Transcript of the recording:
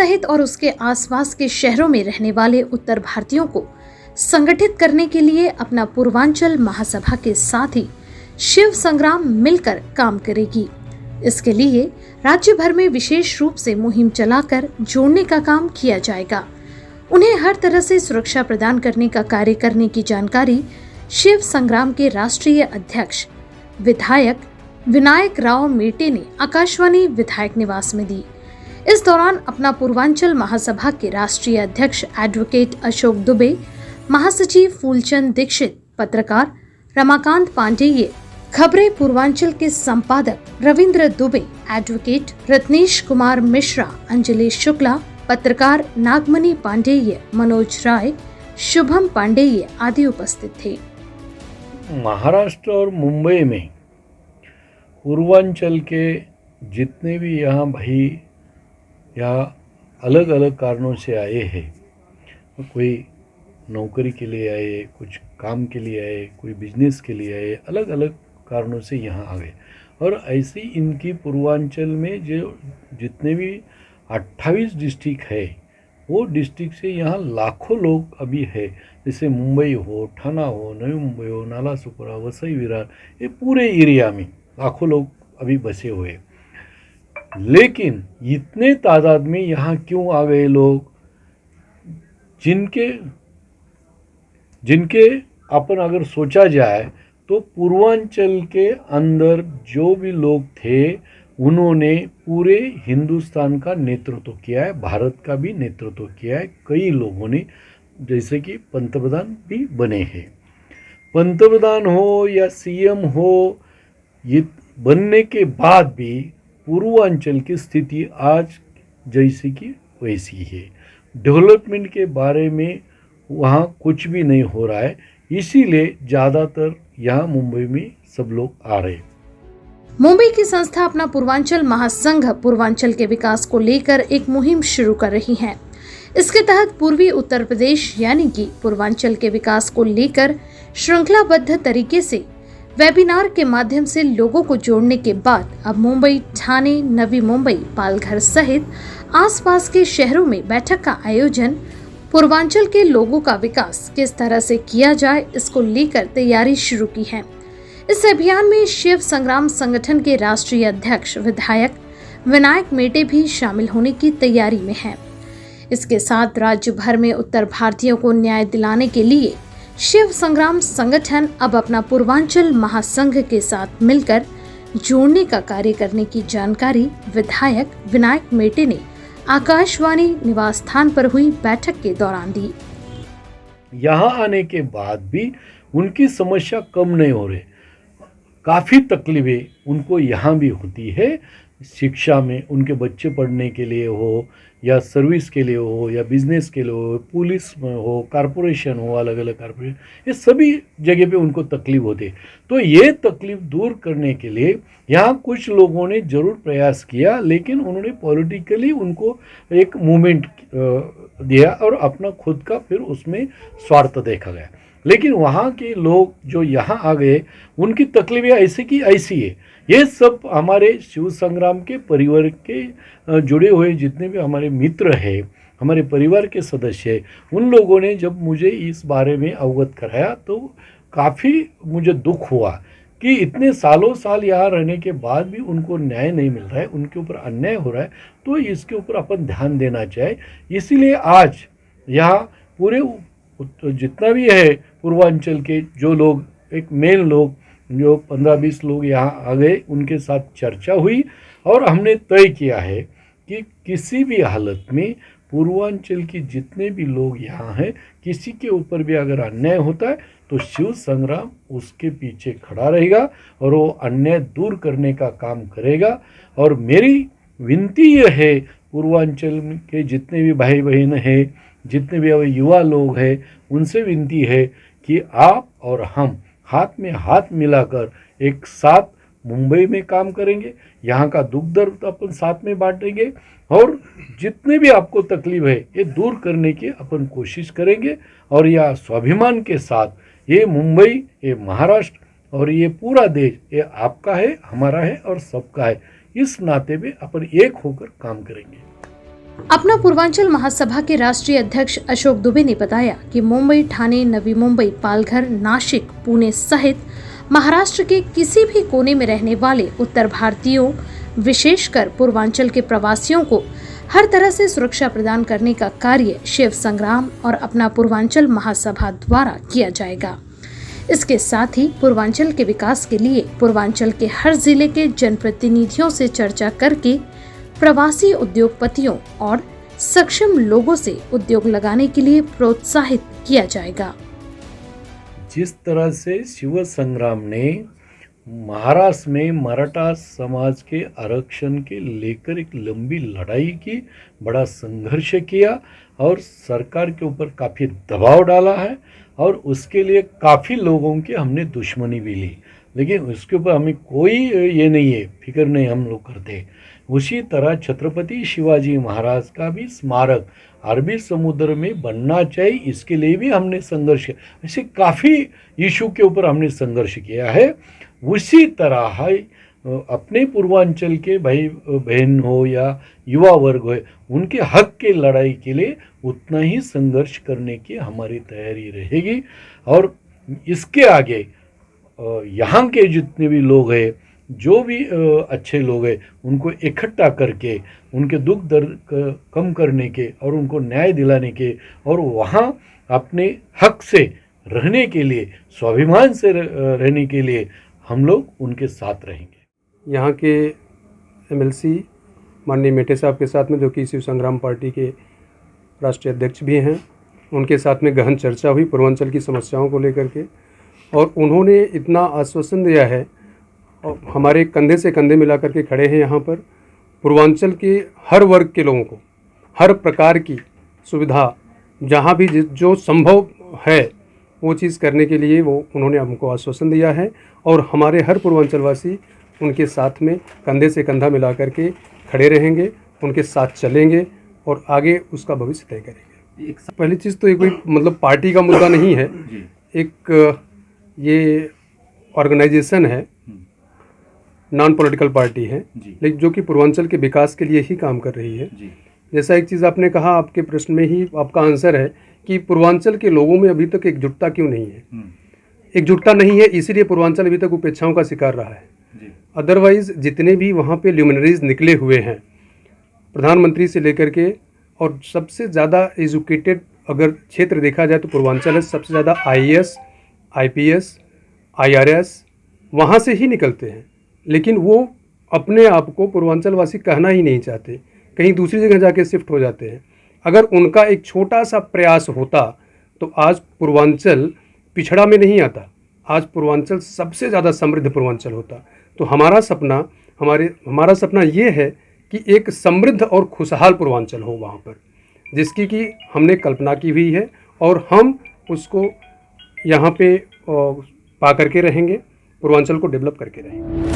सहित और उसके आसपास के शहरों में रहने वाले उत्तर भारतीयों को संगठित करने के लिए अपना पूर्वांचल महासभा के साथ ही शिव संग्राम मिलकर काम करेगी। इसके लिए राज्य भर में विशेष रूप से मुहिम चलाकर जोड़ने का काम किया जाएगा। उन्हें हर तरह से सुरक्षा प्रदान करने का कार्य करने की जानकारी शिव संग्राम के राष्ट्रीय अध्यक्ष विधायक विनायक राव मेटे ने आकाशवाणी विधायक निवास में दी। इस दौरान अपना पूर्वांचल महासभा के राष्ट्रीय अध्यक्ष एडवोकेट अशोक दुबे, महासचिव फूलचंद दीक्षित, पत्रकार रमाकांत पांडेय, खबरें पूर्वांचल के संपादक रविंद्र दुबे, एडवोकेट रत्नेश कुमार मिश्रा, अंजलि शुक्ला, पत्रकार नागमणि पांडेय, मनोज राय, शुभम पांडेय आदि उपस्थित थे। महाराष्ट्र और मुंबई में पूर्वांचल के जितने भी यहाँ भाई या अलग अलग कारणों से आए हैं, कोई नौकरी के लिए आए, कुछ काम के लिए आए, कोई बिजनेस के लिए आए, अलग अलग कारणों से यहाँ आ गए। और ऐसे इनकी पूर्वांचल में जो जितने भी 28 डिस्ट्रिक्ट है, वो डिस्ट्रिक्ट से यहाँ लाखों लोग अभी है। जैसे मुंबई हो, ठाणा हो, नवी मुंबई हो, नालासोपारा, वसई विरार, ये पूरे एरिया में लाखों लोग अभी बसे हुए। लेकिन इतने तादाद में यहाँ क्यों आ गए लोग, जिनके अपन अगर सोचा जाए तो पूर्वांचल के अंदर जो भी लोग थे उन्होंने पूरे हिंदुस्तान का नेतृत्व किया है, भारत का भी नेतृत्व किया है। कई लोगों ने, जैसे कि पंतप्रधान भी बने हैं। पंतप्रधान हो या सीएम हो, ये बनने के बाद भी पूर्वांचल की स्थिति आज जैसी की वैसी है। डेवलपमेंट के बारे में वहाँ कुछ भी नहीं हो रहा है, इसीलिए ज़्यादातर यहाँ मुंबई में सब लोग आ रहे हैं। मुंबई की संस्था अपना पूर्वांचल महासंघ पूर्वांचल के विकास को लेकर एक मुहिम शुरू कर रही है। इसके तहत पूर्वी उत्तर प्रदेश यानी कि पूर्वांचल के विकास को लेकर श्रृंखलाबद्ध तरीके से वेबिनार के माध्यम से लोगों को जोड़ने के बाद अब मुंबई, ठाणे, नवी मुंबई, पालघर सहित आसपास के शहरों में बैठक का आयोजन पूर्वांचल के लोगों का विकास किस तरह से किया जाए, इसको लेकर तैयारी शुरू की है। इस अभियान में शिव संग्राम संगठन के राष्ट्रीय अध्यक्ष विधायक विनायक मेटे भी शामिल होने की तैयारी में है। इसके साथ राज्य भर में उत्तर भारतीयों को न्याय दिलाने के लिए शिव संग्राम संगठन अब अपना पूर्वांचल महासंघ के साथ मिलकर जोड़ने का कार्य करने की जानकारी विधायक विनायक मेटे ने आकाशवाणी निवास स्थान पर हुई बैठक के दौरान दी। यहाँ आने के बाद भी उनकी समस्या कम नहीं हो रही, काफ़ी तकलीफें उनको यहाँ भी होती है। शिक्षा में उनके बच्चे पढ़ने के लिए हो या सर्विस के लिए हो या बिजनेस के लिए हो, पुलिस में हो, कारपोरेशन हो, अलग अलग कारपोरेशन, ये सभी जगह पे उनको तकलीफ होती है। तो ये तकलीफ दूर करने के लिए यहाँ कुछ लोगों ने ज़रूर प्रयास किया, लेकिन उन्होंने पॉलिटिकली उनको एक मूवमेंट दिया और अपना खुद का फिर उसमें स्वार्थ देखा गया। लेकिन वहाँ के लोग जो यहाँ आ गए, उनकी तकलीफें ऐसी की ऐसी है। ये सब हमारे शिव संग्राम के परिवार के जुड़े हुए जितने भी हमारे मित्र हैं, हमारे परिवार के सदस्य हैं, उन लोगों ने जब मुझे इस बारे में अवगत कराया तो काफ़ी मुझे दुख हुआ कि इतने सालों साल यहाँ रहने के बाद भी उनको न्याय नहीं मिल रहा है, उनके ऊपर अन्याय हो रहा है। तो इसके ऊपर अपन ध्यान देना चाहिए। इसीलिए आज यहाँ पूरे जितना भी है पूर्वांचल के जो लोग, एक मेन लोग जो 15-20 लोग यहाँ आ गए, उनके साथ चर्चा हुई और हमने तय किया है कि किसी भी हालत में पूर्वांचल के जितने भी लोग यहाँ हैं, किसी के ऊपर भी अगर अन्याय होता है तो शिव संग्राम उसके पीछे खड़ा रहेगा और वो अन्याय दूर करने का काम करेगा। और मेरी विनती यह है, पूर्वांचल के जितने भी भाई बहन हैं, जितने भी युवा लोग हैं, उनसे विनती है कि आप और हम हाथ में हाथ मिलाकर एक साथ मुंबई में काम करेंगे, यहाँ का दुख दर्द अपन साथ में बांटेंगे और जितने भी आपको तकलीफ है ये दूर करने की अपन कोशिश करेंगे। और यह स्वाभिमान के साथ ये मुंबई, ये महाराष्ट्र और ये पूरा देश, ये आपका है, हमारा है और सबका है। इस नाते में अपन एक होकर काम करेंगे। अपना पूर्वांचल महासभा के राष्ट्रीय अध्यक्ष अशोक दुबे ने बताया कि मुंबई, ठाणे, नवी मुंबई, पालघर, नासिक, पुणे सहित महाराष्ट्र के किसी भी कोने में रहने वाले उत्तर भारतीयों, विशेषकर पूर्वांचल के प्रवासियों को हर तरह से सुरक्षा प्रदान करने का कार्य शिव संग्राम और अपना पूर्वांचल महासभा द्वारा किया जाएगा। इसके साथ ही पूर्वांचल के विकास के लिए पूर्वांचल के हर जिले के जनप्रतिनिधियों से चर्चा करके प्रवासी उद्योगपतियों और सक्षम लोगों से उद्योग लगाने के लिए प्रोत्साहित किया जाएगा। जिस तरह से शिव संग्राम ने महाराष्ट्र में मराठा समाज के आरक्षण के लेकर एक लंबी लड़ाई की, बड़ा संघर्ष किया और सरकार के ऊपर काफ़ी दबाव डाला है और उसके लिए काफ़ी लोगों की हमने दुश्मनी भी ली, लेकिन उसके ऊपर हमें कोई ये नहीं है, फिक्र नहीं हम लोग करते। उसी तरह छत्रपति शिवाजी महाराज का भी स्मारक अरबी समुद्र में बनना चाहिए, इसके लिए भी हमने संघर्ष किया। ऐसे काफ़ी इशू के ऊपर हमने संघर्ष किया है। उसी तरह अपने पूर्वांचल के भाई बहन हो या युवा वर्ग हो, उनके हक के लड़ाई के लिए उतना ही संघर्ष करने की हमारी तैयारी रहेगी। और इसके आगे यहाँ के जितने भी लोग हैं, जो भी अच्छे लोग हैं, उनको इकट्ठा करके उनके दुख दर्द कम करने के और उनको न्याय दिलाने के और वहाँ अपने हक से रहने के लिए, स्वाभिमान से रहने के लिए हम लोग उनके साथ रहेंगे। यहाँ के एमएलसी माननीय मेटे साहब के साथ में, जो कि शिव संग्राम पार्टी के राष्ट्रीय अध्यक्ष भी हैं, उनके साथ में गहन चर्चा हुई पूर्वांचल की समस्याओं को लेकर के, और उन्होंने इतना आश्वासन दिया है और हमारे कंधे से कंधे मिला करके खड़े हैं यहाँ पर। पूर्वांचल के हर वर्ग के लोगों को हर प्रकार की सुविधा जहाँ भी जो संभव है वो चीज़ करने के लिए वो उन्होंने हमको आश्वासन दिया है, और हमारे हर पूर्वांचलवासी उनके साथ में कंधे से कंधा मिला करके खड़े रहेंगे, उनके साथ चलेंगे और आगे उसका भविष्य तय करेंगे। पहली चीज़ तो ये कोई मतलब पार्टी का मुद्दा नहीं है, एक ये ऑर्गेनाइजेशन है, नॉन पॉलिटिकल पार्टी है, लेकिन जो कि पूर्वांचल के विकास के लिए ही काम कर रही है। जैसा एक चीज़ आपने कहा, आपके प्रश्न में ही आपका आंसर है कि पूर्वांचल के लोगों में अभी तक एकजुटता क्यों नहीं है। एकजुटता नहीं है इसीलिए पूर्वांचल अभी तक उपेक्षाओं का शिकार रहा है। अदरवाइज जितने भी वहाँ पे ल्यूमिनरीज निकले हुए हैं, प्रधानमंत्री से लेकर के, और सबसे ज़्यादा एजुकेटेड अगर क्षेत्र देखा जाए तो पूर्वांचल है। सबसे ज़्यादा IAS, IPS, IRS वहाँ से ही निकलते हैं, लेकिन वो अपने आप को पूर्वांचल वासी कहना ही नहीं चाहते, कहीं दूसरी जगह जाके शिफ्ट हो जाते हैं। अगर उनका एक छोटा सा प्रयास होता तो आज पूर्वांचल पिछड़ा में नहीं आता, आज पूर्वांचल सबसे ज़्यादा समृद्ध पूर्वांचल होता। तो हमारा सपना ये है कि एक समृद्ध और खुशहाल पूर्वांचल हो वहाँ पर, जिसकी कि हमने कल्पना की हुई है और हम उसको यहाँ पे पा करके रहेंगे, पूर्वांचल को डेवलप करके रहेंगे।